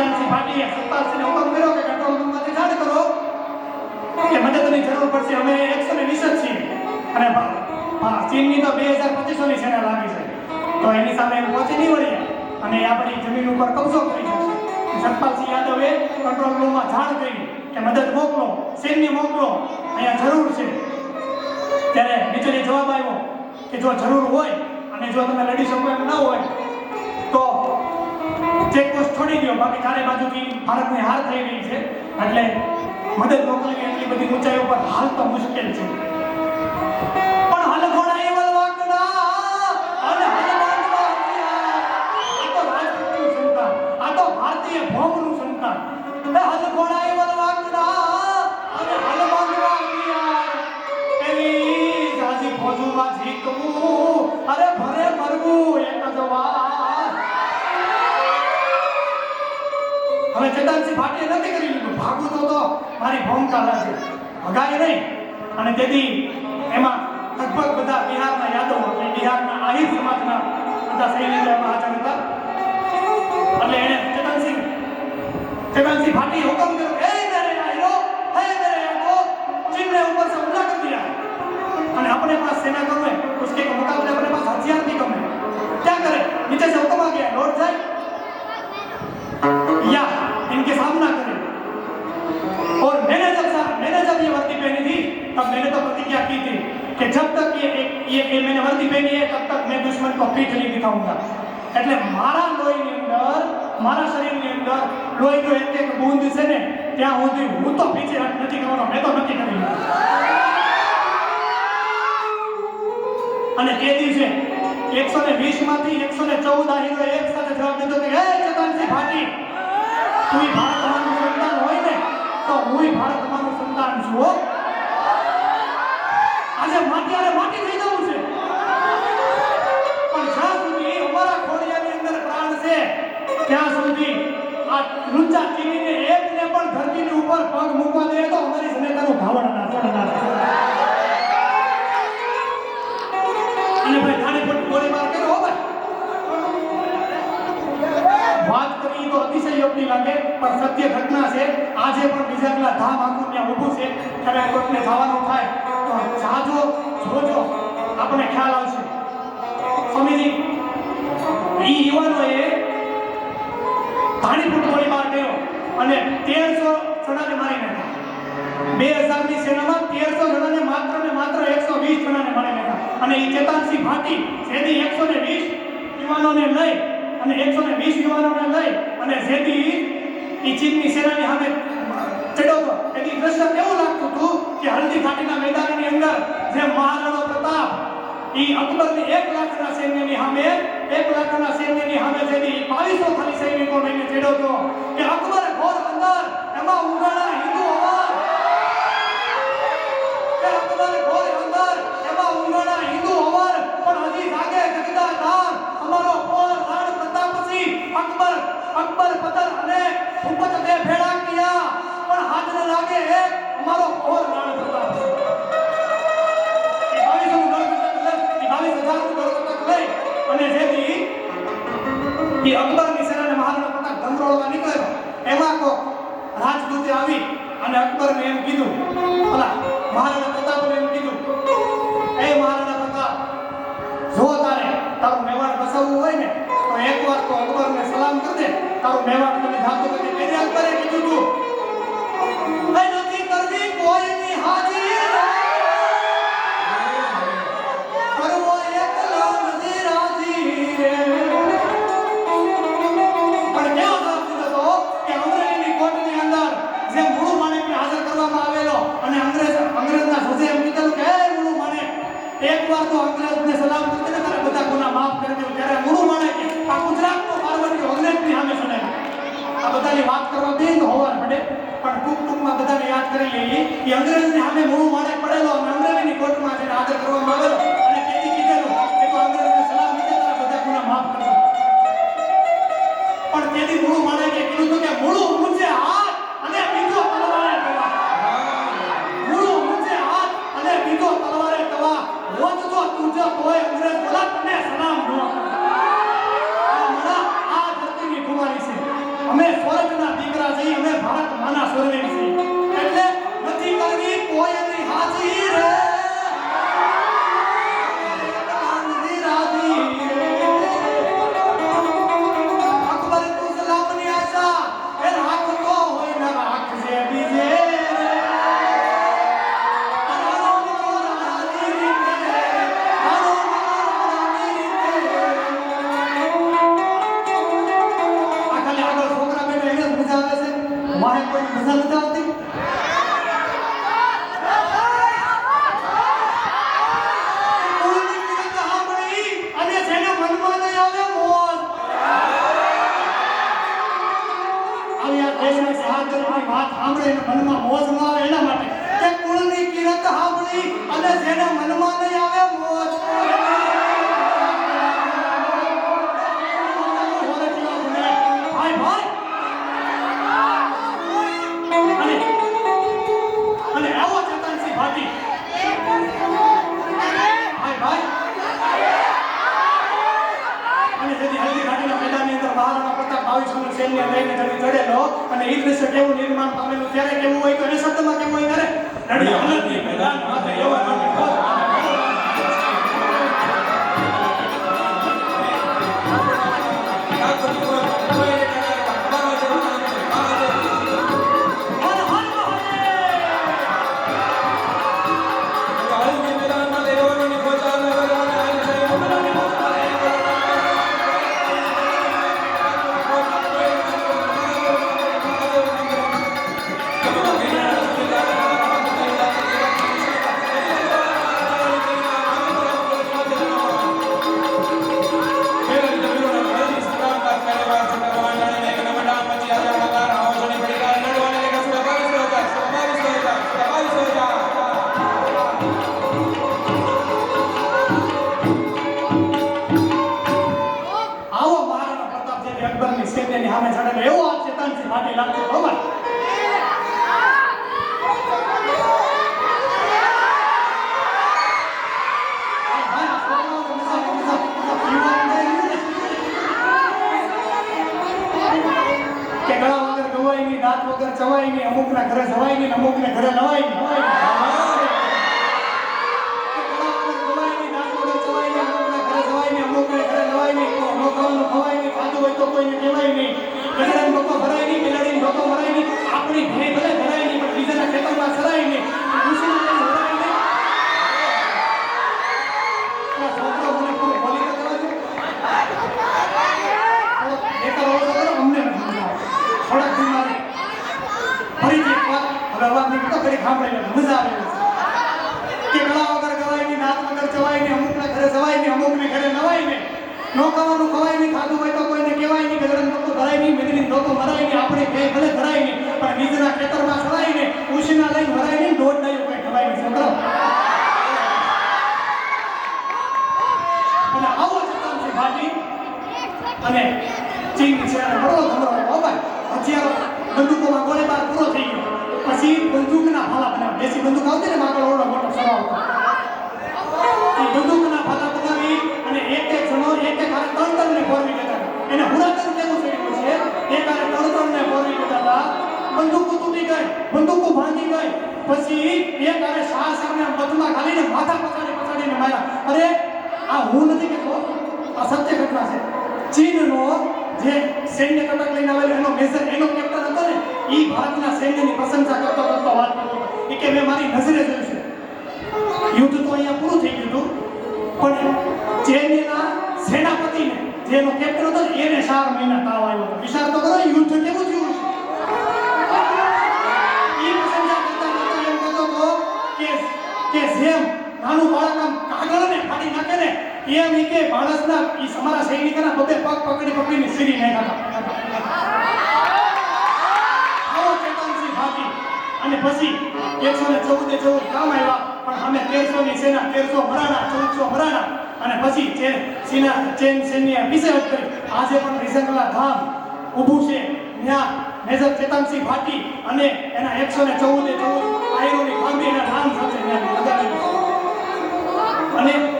ચેતનસિંહ ભાટીએ સત્તાસીને હુકમ કર્યો કે કંટ્રોલ રૂમમાંથી જાણ કરો કે મદદની જરૂર પડશે, અમે 120 જ છીએ અને ચીનની તો 2500 ની સેના લાગી છે, તો એની સામે પહોંચી નહીં વળીએ અને આપણી જમીન ઉપર કબજો કરી શકશે. સતપાલસિંહ યાદવે કંટ્રોલ રૂમમાં જાણ કરી કે મદદ મોકલો, સૈન્ય મોકલો, અહીંયા જરૂર છે. ત્યારે નીચેથી જવાબ આવ્યો કે જો જરૂર હોય અને જો તમે લડી શકો એમ ન હોય તો ચેકપોસ્ટ છોડી દો, બાકી ચારે બાજુથી ભારતની હાર થઈ ગઈ છે, એટલે મદદ મોકલવી એટલી બધી ઊંચાઈ ઉપર હાલ તો મુશ્કેલ છે. પણ હલઘોડા એવલ વાગના અને હલમાંડવા આ તો રાજપૂતનું સંતાન, આ તો ભારતીય ભોમનું સંતાન. એ હલઘોડા એવલ વાગના અને હલમાંડવા એવી જાજી ફોજુમાં જીતવું, અરે ભરે મરવું એક જ વાત. હવે ચેતનસિંહ ભાટીએ નથી કરી લીધું, ભાગવું તો મારી ભૂમિકા છે, ભગાય નહીં. અને તેથી એમાં લગભગ બધા બિહારના યાદવો એટલે બિહારના આહિર સમાજના બધા સૈનિકો એમાં હાજર હતા. એટલે એને ચેતનસિંહ ભાટીએ હુકમ કર્યો, એ મેરે આહિરો, હે મેરે યાદવો, ચીન ने ऊपर से हमला कर दिया અને अपने पास सेना कम है, उसके मुकाबले अपने पास हथियार भी कम है, क्या करें? नीचे से हुक्म आ गया, लौट जाए या इनके सामना करें. और मैंने जब ये वर्दी पहनी थी तब मैंने तो प्रतिज्ञा की थी कि जब तक ये मैंने वर्दी पहनी है तब तक मैं दुश्मन को पीठ नहीं दिखाऊंगा. એટલે મારા લોહીની અંદર, મારા શરીરની અંદર લોહીનો એક એક બૂંદ છે ને ત્યાં સુધી હું તો પીછે હટ નથી કરવાનો, મેં તો નક્કી કરી લીધું. અને તે દિવસે 120 માંથી 114 આહીરો એક સાથે જવાબ દીધો કે હે ચેતનસિંહ ભાટી, તું ભારત માનું સંતાન હોય ને તો હું ભારત માનું સંતાન છું. આજે માટી થઈ જવું છે, પણ જ્યાં સુધી અમારા ખોડિયાની અંદર પ્રાણ છે ત્યાં સુધી આ લુચ્ચા ચીનીને એકને પણ ધરતીની ઉપર પગ મૂકવા દે તો અમારી જનતાનું ભાવણ ના ચડનાર. અને ભાઈ થાણીપુર ગોળીબાર કર્યો ભાઈ, વાત કરી તો અતિશય યોગ્ય લાગે પણ સત્ય ઘટના છે. આજે પણ બીજા પેલા ધામ આખું ત્યાં ઊભું છે, ત્યારે કોઈને જવાનું થાય તો જાજો જોજો, આપણને ખ્યાલ આવશે. સ્વામીજી ઈ યુવાનોએ થાણીપુર ગોળીબાર કર્યો અને 1300 જણાને મારી નાખ્યા. 2000 ની સેનામાં 1300 જણાને માત્ર ને માત્ર 120 જણાને મારી નાખ્યા. અને ઈ ચેતનસિંહ ભાટી જેથી 120 યુવાનોને લઈ અને 120 યુવાનોને લઈ અને જેથી ઈ ચીનની સેનાની સામે ચડ્યો હતો, એની દ્રશ્ય કેવું લાગતું હતું કે હલ્દી ઘાટીના મેદાનની અંદર જે મહારાણો પ્રતાપ ઈ અકબરની 1 લાખના સૈન્યની સામે 1 લાખના સૈન્યની સામે જેથી 2200 ખાલી સૈનિકો લઈને ચડ્યો હતો કે અકબર ઘોર અંદર એમાં ઉગાડા હિન્દુ અવાર, કે અકબર ઘોર અંદર એમાં ઉગાડા હિન્દુ અવાર, પણ હજી જાગે જગદાધાર અમારો ઘોર રાણ પ્રતાપસિંહ અકબર પતર અને ઉપત દે ભેડા કિયા, પણ હાથ ન લાગે એક અમારો ઘોર રાણ પ્રતાપસિંહ. 22,000 લઈ અને જેથી એ અકબરની સેનાને મહારાણા પ્રતાપ ધમરોળવા નીકળ્યો. એમાં કો રાજદૂતે આવી અને અકબરને એમ કીધું, ઓલા મહારાણા પ્રતાપને એમ કીધું, એ મહારાણા પ્રતાપ, જો તારું મેવાડ બસાવવું હોય ને તો એકવાર તો અકબરને સલામ કરી દે, તારું મેવાડ તને જાતો કરી દે. અકબરે કીધું તું એ નથી કરવી કોઈની હાજરી, એકવાર તો અંગ્રેજને સલામ કરતે ને તારા બધા ગુનાહ માફ કરી દઉં. ત્યારે મૂળું માને કે આ ગુજરાતનો પાર્વતીય અંગ્રેજની સામે સડાય. આ બધાની વાત કરવા દે તો હોવાર પડે, પણ ટૂંકમાં બધાને યાદ કરી લઈએ કે અંગ્રેજની સામે મૂળું માને પડેલો અને અંગ્રેજની કોર્ટમાં જેને હાજર કરવામાં આવેલો અને તેથી કીધેલું કે તો અંગ્રેજને સલામ કરતે તારા બધા ગુનાહ માફ કરી દઉં. પણ તેથી મૂળું માને કે કીધું કે મૂળું ઊંચે હાથ અને બીજો તલવારે તવા, મૂળું ઊંચે હાથ અને બીજો તલવારે તવા, વોચતો તુજો કોઈ અંગ્રેજ બોલા તને સલામ દો. આ ધરતીની કુમારી છે, અમે ભારતના દીકરા છીએ, અમે ભારત માના સર્વે છીએ, એટલે નથી કરવી કોઈની હાજી રે ગાંધી રાજી અકબર તું સલામની આશા એ રાખતો હોય ને રાખજે બીજે મારે કોઈ મજા નથી આવતી અને જેને મનમાં નહીં આવે મોજ આવી આ દેશની સહાદરની વાત સાંભળે ને મનમાં મોજ ન આવે એના માટે કે કુળની કિરત સાંભળી અને જેને મનમાં નહીં આવે મોજ ભાઈ ભાઈ અને આવો ચેતનસિંહ ભાટી ભાઈ અને જેથી હલ્દી ઘાટીના મેદાનની અંદર મહારાણા પ્રતાપ 22 સૈન્ય લઈને ચડેલો અને એ દ્રશ્ય કેવું નિર્માણ પામેલું ત્યારે કેવું હોય તો એ શબ્દમાં કેવું હોય ત્યારે રડી હલ્દી મેદાન માથે એવા એવો આ ચેતનસિંહ ભાટી લાગતો બરાબર કે ગળા વગર ગવાય નહીં, દાંત વગર ચવાય નહીં, અમુકના ઘરે જવાય નહીં, અમુકને ઘરે લવાય નહીં, કોઈને કહેવાય નહીં, ગધેડાનો ધોકો ભરાય નહીં, બિલાડીનો ધોકો ભરાય નહીં, આપણી ભેં ભલે ભરાય નહીં પણ બીજાના ખેતરમાં ચરાય નહીં, કૃષિમાં ભરાય નહીં. છોકરો મને પૂરું બોલી તો કરવા દો. બેકાર ઓળખો કરો, અમને નથી મજા આવે. થોડાક બીમારી ફરીથી એક વાત હવે અવાજ નહીં કરતો ફરી સાંભળી લે મજા આવે કે ગળા વગર ગવાય નહીં, દાંત વગર ચવાય નહીં, અમુકના ઘરે જવાય નહીં, અમુકને ઘરે નવાય નહીં, નો ખાવાનું ખવાય નહીં, ખાધું હોય તો કોઈને કહેવાય નહીં, ગધેડાનો ધોકો ભરાય નહીં, મેદરીનો ધોકો ભરાય નહીં, આપણે ભેં ભલે ભરાય નહીં પણ બીજના ખેતરમાં ચડાય નહીં, ઉશીના લઈને ભરાય નહીં, દોડ ડાયું કોઈ ખવાય નહીં. છોકરો અને આવો ચેતનસિંહ ભાટી અને ચીન છે અને બડો ધમરો બાબા હથિયારો બંદૂકોમાં ગોળીબાર પૂરો થઈ ગયો પછી બંદૂકના ભાલા બનાવ્યા. દેશી બંદૂક આવતી ને માગળ ઓળો મોટો સરાવ એ બંદૂકના ભાલા બનાવી અને એક જણો એક હારે ત્રણ ને ફોરવી દેતા એને હુરાતન કેવું થયું છે એક હારે ત્રણ ને ફોરવી દેતા હતા. બંદૂકો તૂટી ગઈ, બંદૂકો ભાંગી ગઈ, પછી એક હારે શાહને મધમાં ખાલીને માથા પછાડીને માર્યા. અરે આ હું નથી કહેતો, આ સત્ય ઘટના છે. ચીનનો જે સૈન્ય કટક લઈને આવેલો એનો મેજર એનો કેપ્ટન હતો ને એ ભારતના સૈન્યની પ્રશંસા કરતો વાત કરતો એ કે મેં મારી નજરે જોયું છે. યુદ્ધ તો અહીંયા પૂરું થઈ ગયું પણ ચીનના સેનાપતિને જેનો કેપ્ટન હતો ને એને 4 મહિના તાવ આવ્યો હતો. વિચાર તો કરો યુદ્ધ કેવું થયું છે. એ પ્રશંસા કરતા એમ કહેતો હતો કે જેમ નાનું બાળક આમ કાગળને ફાડી નાખે ને એમ કે માણસના એ અમારા સૈનિકોના બધે પગ પકડીને સીરી નાખ્યા. આવો ચેતનસિંહ ભાટી અને પછી 114 કામ આવ્યા પણ અમે 1300 ની સેના 1300 મરાણા 1400 મરાણા અને પછી ચેન સૈન્ય પીછેહટ કરી. આજે પણ રીસંગલા ધામ ઊભું છે ત્યાં મેજર ચેતનસિંહ ભાટી અને એના 114 આયરોની ખાંભી એના નામ સાથે ત્યાં લગાવેલું અને